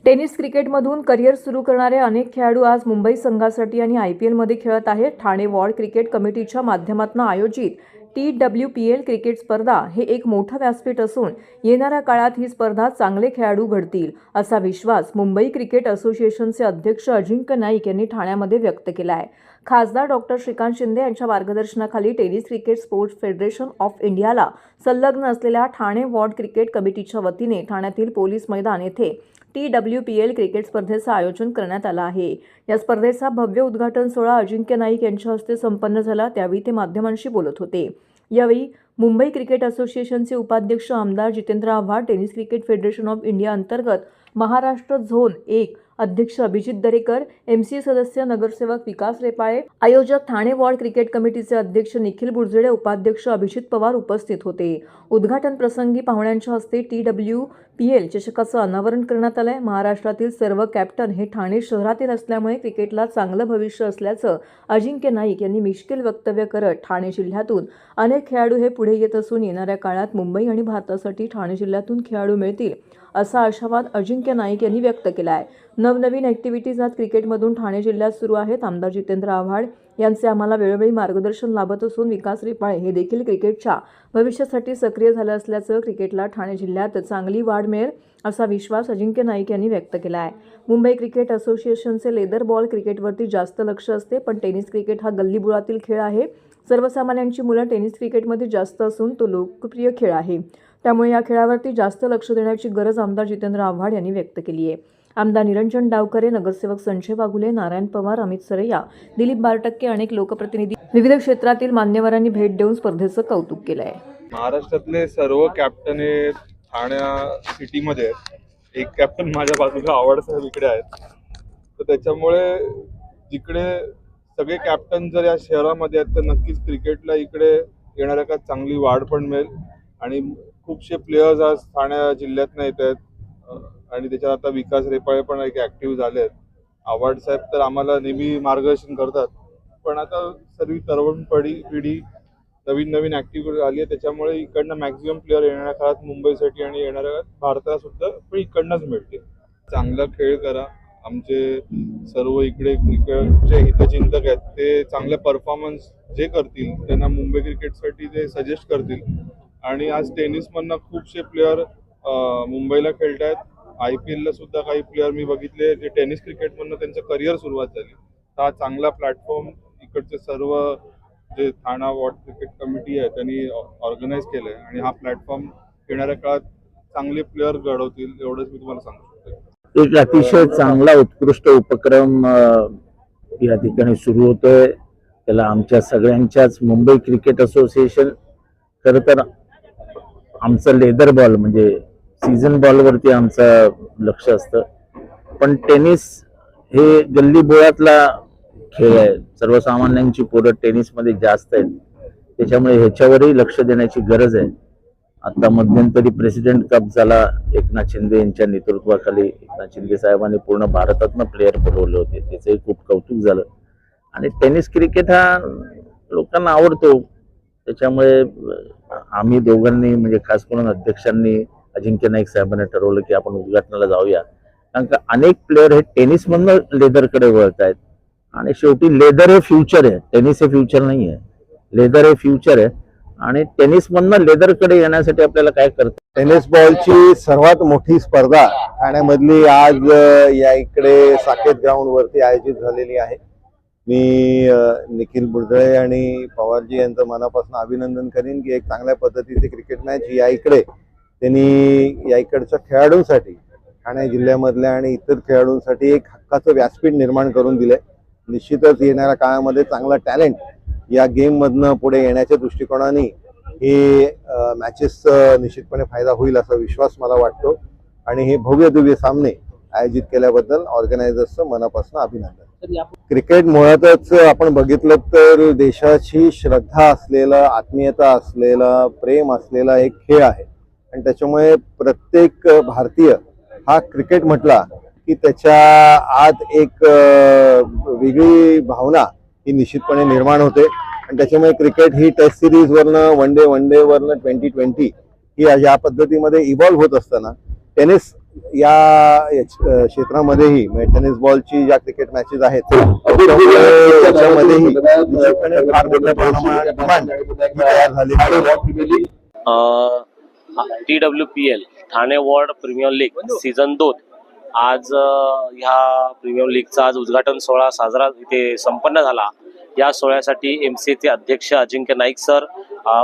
Tennis क्रिकेटमधून career सुरू करणारे अनेक खेळाडू आज मुंबई संघासाठी आणि IPLमध्ये खेळत आहेत. ठाणे वॉर्ड क्रिकेट कमिटीच्या माध्यमातून आयोजित TWPL क्रिकेट स्पर्धा हे एक मोठं व्यासपीठ असून येणाऱ्या काळात ही स्पर्धा चांगले खेळाडू घडतील असा विश्वास मुंबई क्रिकेट असोसिएशनचे अध्यक्ष अजिंक्य नाईक यांनी ठाण्यामध्ये व्यक्त केला आहे. खासदार डॉक्टर श्रीकांत शिंदे यांच्या मार्गदर्शनाखाली tennis cricket sports federation of इंडियाला संलग्न असलेल्या ठाणे वॉर्ड क्रिकेट कमिटीच्या वतीने ठाण्यातील पोलीस मैदान येथे TWPL क्रिकेट स्पर्धेचं आयोजन करण्यात आलं आहे. या स्पर्धेचा भव्य उद्घाटन सोहळा अजिंक्य नाईक यांच्या हस्ते संपन्न झाला. त्यावेळी ते माध्यमांशी बोलत होते. यावेळी मुंबई क्रिकेट असोसिएशनचे उपाध्यक्ष आमदार Jitendra Awhad, tennis cricket federation of India अंतर्गत महाराष्ट्र झोन 1 अध्यक्ष अभिजित दरेकर, MC सदस्य नगरसेवक विकास रेपाळे, आयोजक ठाणे वॉर्ड क्रिकेट कमिटीचे अध्यक्ष निखिल बुरझडे, उपाध्यक्ष अभिजित पवार उपस्थित होते. उद्घाटन प्रसंगी पाहुण्यांच्या हस्ते TWPL चषकाचं अनावरण करण्यात आलंय. महाराष्ट्रातील सर्व कॅप्टन हे ठाणे शहरातील असल्यामुळे क्रिकेटला चांगलं भविष्य असल्याचं अजिंक्य नाईक यांनी मिश्किल वक्तव्य करत ठाणे जिल्ह्यातून अनेक खेळाडू हे पुढे येत असून येणाऱ्या काळात मुंबई आणि भारतासाठी ठाणे जिल्ह्यातून खेळाडू मिळतील असा आशावाद अजिंक्य नाईक यांनी व्यक्त केला आहे. नवनवीन ॲक्टिव्हिटीज आज क्रिकेटमधून ठाणे जिल्ह्यात सुरू आहेत. आमदार जितेंद्र आव्हाड यांचे आम्हाला वेळोवेळी मार्गदर्शन लाभत असून विकास रेपाळे हे देखील क्रिकेटच्या भविष्यासाठी सक्रिय झाले असल्याचं क्रिकेटला ठाणे जिल्ह्यात चांगली वाढ मिळेल असा विश्वास अजिंक्य नाईक यांनी व्यक्त केला आहे. मुंबई क्रिकेट असोसिएशनचे लेदर बॉल क्रिकेटवरती जास्त लक्ष असते, पण टेनिस क्रिकेट हा गल्लीबोळातील खेळ आहे. सर्वसामान्यांची मुलं टेनिस क्रिकेटमध्ये जास्त असून तो लोकप्रिय खेळ आहे. त्यामुळे या खेळावरती जास्त लक्ष देण्याची गरज आमदार जितेंद्र आव्हाड यांनी व्यक्त केली आहे. आमदार निरंजन डावकरे, नगरसेवक संजय वाघुले, नारायण पवार, अमित सरैया, दिलीप बारटक्के, अनेक लोकप्रतिनिधी, विविध क्षेत्रातील मान्यवरांनी भेट देऊन स्पर्धेचं कौतुक केलं आहे. महाराष्ट्रातले सर्व कॅप्टन हे ठाण्या सिटीमध्ये आहेत. एक कॅप्टन माझ्या बाजूला आव्हाड साहेब इकडे आहेत. तर त्याच्यामुळे जिकडे सगळे कॅप्टन जर या शहरामध्ये आहेत तर नक्कीच क्रिकेटला इकडे येणाऱ्या काळात चांगली वाढ पण मिळेल आणि खूपशे प्लेयर्स आज ठाणे जिल्ह्यातनं येत आहेत आणि त्याच्यात आता विकास रेपाळे पण एक ऍक्टिव्ह झाले आहेत. आव्हाड साहेब तर आम्हाला नेहमी मार्गदर्शन करतात, पण आता सर्व तरुण पिढी नवीन ऍक्टिव्ह आली आहे. त्याच्यामुळे इकडनं मॅक्झिमम प्लेअर येणाऱ्या काळात मुंबईसाठी आणि येणाऱ्या काळात भारताला सुद्धा पण इकडनंच मिळते. चांगला खेळ करा. आमचे सर्व इकडे क्रिकेटचे हितचिंतक आहेत, ते चांगले परफॉर्मन्स जे करतील त्यांना मुंबई क्रिकेटसाठी ते सजेस्ट करतील. आणि आज टेनिसमधनं खूपसे प्लेअर मुंबईला खेळत आहेत. IPLला सुद्धा काही प्लेअर मी बघितले जे टेनिस क्रिकेटमधनं त्यांचं करिअर सुरुवात झाली. हा चांगला प्लॅटफॉर्म इकडचे सर्व जे ठाणा वॉर्ड क्रिकेट कमिटी आहे त्यांनी ऑर्गनाईज केलंय आणि हा प्लॅटफॉर्म येणाऱ्या काळात चांगले प्लेअर घडवतील एवढंच मी तुम्हाला सांगू शकतो. एक अतिशय चांगला उत्कृष्ट उपक्रम या ठिकाणी सुरू होतोय. त्याला आमच्या सगळ्यांच्याच मुंबई क्रिकेट असोसिएशन, खरं तर आमचं लेदर बॉल म्हणजे सीझन बॉलवरती आमचं लक्ष असतं, पण टेनिस हे गल्ली बोळातला खेळ आहे. सर्वसामान्यांची पोरं टेनिसमध्ये जास्त आहेत, त्याच्यामुळे ह्याच्यावरही लक्ष देण्याची गरज आहे. आता मध्यंतरी प्रेसिडेंट कप झाला एकनाथ शिंदे यांच्या नेतृत्वाखाली. एकनाथ शिंदे साहेबांनी पूर्ण भारतातनं प्लेयर बोलवले होते, त्याचंही खूप कौतुक झालं. आणि टेनिस क्रिकेट हा लोकांना आवडतो, त्याच्यामुळे आम्ही दोघांनी म्हणजे खास करून अध्यक्षांनी अजिंक्य नाईक साहेबांनी ठरवलं की आपण उद्घाटनाला जाऊया. कारण का अनेक प्लेअर हे टेनिसमधनं लेदरकडे वळत आहेत आणि शेवटी लेदर हे फ्युचर आहे, टेनिस हे फ्युचर नाही आहे. लेदर हे फ्युचर आहे आणि टेनिसमधनं लेदरकडे येण्यासाठी आपल्याला काय करतं. टेनिस बॉलची सर्वात मोठी स्पर्धा ठाण्यामधली आज या इकडे साकेत ग्राउंड वरती आयोजित झालेली आहे. मी निखिल बुरझडे आणि पवारजी यांचं मनापासून अभिनंदन करीन की एक चांगल्या पद्धतीची क्रिकेट मॅच या इकडे त्यांनी या इकडच्या खेळाडूंसाठी, ठाणे जिल्ह्यामधल्या आणि इतर खेळाडूंसाठी एक हक्काचं व्यासपीठ निर्माण करून दिलंय. निश्चितच येणाऱ्या काळामध्ये चांगला टॅलेंट या गेम मधनं पुढे येण्याच्या दृष्टिकोनाने हे मॅचेस निश्चितपणे फायदा होईल असा विश्वास मला वाटतो. आणि हे भव्य दिव्य सामने आयोजित केल्याबद्दल ऑर्गनायझर्सचं मनापासून अभिनंदन. क्रिकेट मुळातच आपण बघितलं तर देशाची श्रद्धा असलेला, आत्मीयता असलेला, प्रेम असलेला एक खेळ आहे आणि त्याच्यामुळे प्रत्येक भारतीय हा क्रिकेट म्हटला की त्याच्या आत एक वेगळी भावना ही निश्चितपणे निर्माण होते. आणि त्याच्यामुळे क्रिकेट ही टेस्ट सिरीज वरनं वन डे वरनं 2020 ही या पद्धतीमध्ये इव्हॉल्व्ह होत असताना टेनिस क्षेत्रामध्येही टेनिस बॉलची ज्या क्रिकेट मॅचेस आहेत त्याच्यामध्येही फार मोठ्या प्रमाणात demand तयार झालेली आहे. TWPL Thane ward premier league season 2 आज ह्या प्रीमियर लीगचा आज उद्घाटन सोहळा साजरा इथे संपन्न झाला. या सोहळ्यासाठी MCAचे अध्यक्ष अजिंक्य नाईक सर,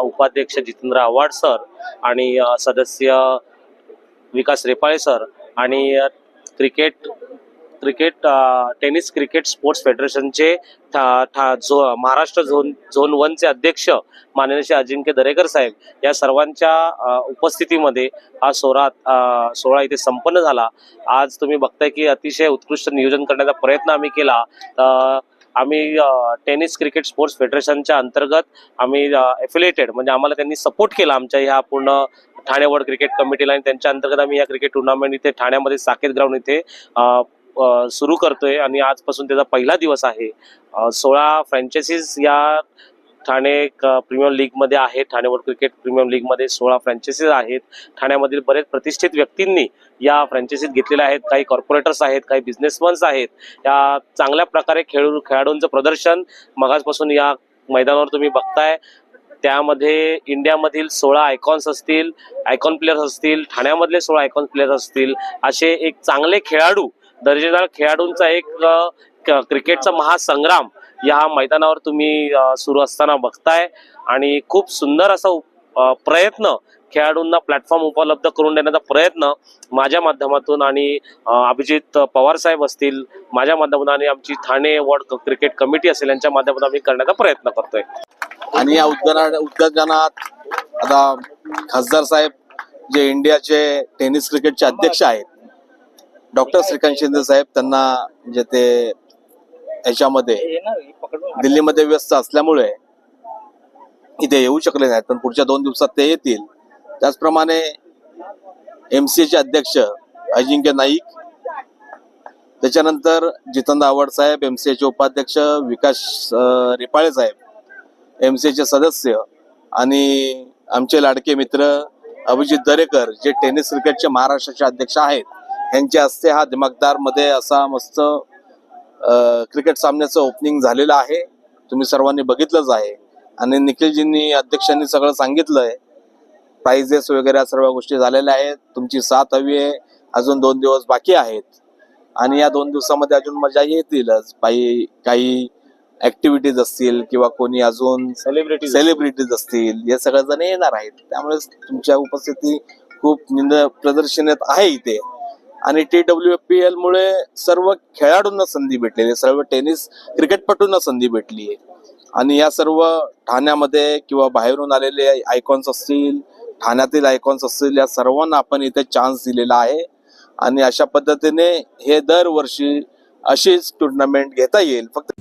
उपाध्यक्ष जितेंद्र आव्हाड सर आणि सदस्य विकास रेपाळे सर आणि टेनिस क्रिकेट स्पोर्ट्स फेडरेशनचे महाराष्ट्र झोन 1चे अध्यक्ष माननीय श्री अजिंक्य दरेकर साहेब या सर्वांच्या उपस्थितीमध्ये हा सोहळा इथे संपन्न झाला. आज तुम्ही बघताय की अतिशय उत्कृष्ट नियोजन करण्याचा प्रयत्न आम्ही केला. आम्ही टेनिस क्रिकेट स्पोर्ट्स फेडरेशनच्या अंतर्गत आम्ही एफिलिएटेड म्हणजे आम्हाला त्यांनी सपोर्ट केला आमच्या ह्या पूर्ण ठाणे वॉर्ड क्रिकेट कमिटीला आणि त्यांच्या अंतर्गत आम्ही या क्रिकेट टुर्नामेंट इथे ठाण्यामध्ये साकेत ग्राउंड इथे सुरू करतोय आणि आजपासून त्याचा पहिला दिवस आहे. 16 फ्रँचायझीज या ठाणे प्रीमियर लीगमध्ये आहेत. ठाणे वॉर्ड क्रिकेट प्रीमियर लीगमध्ये 16 फ्रँचायझीज आहेत. ठाण्यामधील बरेच प्रतिष्ठित व्यक्तींनी या फ्रँचायझीज घेतलेल्या आहेत. काही कॉर्पोरेटर्स आहेत, काही बिझनेसमन्स आहेत. या चांगल्या प्रकारे खेळाडूंचं प्रदर्शन मगाचपासून या मैदानावर तुम्ही बघताय. त्यामध्ये इंडियामधील 16 आयकॉन्स असतील, आयकॉन प्लेयर्स असतील, ठाण्यामधले 16 आयकॉन प्लेयर्स असतील, असे एक चांगले खेळाडू, दर्जेदार खेळाडूंचा एक क्रिकेटचा महासंग्राम या मैदानावर तुम्ही सुरू असताना बघताय. आणि खूप सुंदर असा प्रयत्न खेळाडूंना प्लॅटफॉर्म उपलब्ध करून देण्याचा प्रयत्न माझ्या माध्यमातून आणि अभिजित पवार साहेब असतील माझ्या माध्यमातून आणि आमची ठाणे वॉर्ड क्रिकेट कमिटी असेल यांच्या माध्यमातून आम्ही करण्याचा प्रयत्न करतोय. आणि या उद्घाटनात आता खासदार साहेब जे इंडियाचे टेनिस क्रिकेटचे अध्यक्ष आहेत डॉक्टर श्रीकांत शिंदे साहेब, त्यांना म्हणजे ते याच्यामध्ये दिल्लीमध्ये व्यस्त असल्यामुळे इथे येऊ शकले नाहीत, पण पुढच्या 2 दिवसात ते येतील. त्याचप्रमाणे MCAचे अध्यक्ष अजिंक्य नाईक, त्याच्यानंतर जितेंद्र आव्हाड साहेब, MCAचे उपाध्यक्ष विकास रेपाळे साहेब, MCAचे सदस्य आणि आमचे लाडके मित्र अभिजित दरेकर जे टेनिस क्रिकेटचे महाराष्ट्राचे अध्यक्ष आहेत, यांच्या हस्ते हा दिमागदार मध्ये असा मस्त क्रिकेट सामन्याचं ओपनिंग झालेलं आहे. तुम्ही सर्वांनी बघितलंच आहे. आणि निखिलजींनी अध्यक्षांनी सगळं सांगितलंय. प्राइजेस वगैरे सर्व गोष्टी झालेल्या आहेत. तुमची साथ हवी आहे. अजून 2 दिवस बाकी आहेत आणि या 2 दिवसामध्ये अजून मजा येतीलच. काही ऍक्टिव्हिटीज असतील किंवा कोणी अजून सेलिब्रिटीज असतील, हे सगळेजण येणार आहेत. त्यामुळे तुमच्या उपस्थिती खूप प्रदर्शनात आहे इथे. आणि TWPL मुळे सर्व खेळाडूंना संधी भेटलेली आहे, सर्व टेनिस क्रिकेटपटूंना संधी भेटली आहे. आणि या सर्व ठाण्यामध्ये किंवा बाहेरून आलेले आयकॉन्स असतील, ठाण्यातील आयकॉन्स असतील, या सर्वांना आपण इथे चान्स दिलेला आहे. आणि अशा पद्धतीने हे दरवर्षी अशीच टुर्नामेंट घेता येईल. फक्त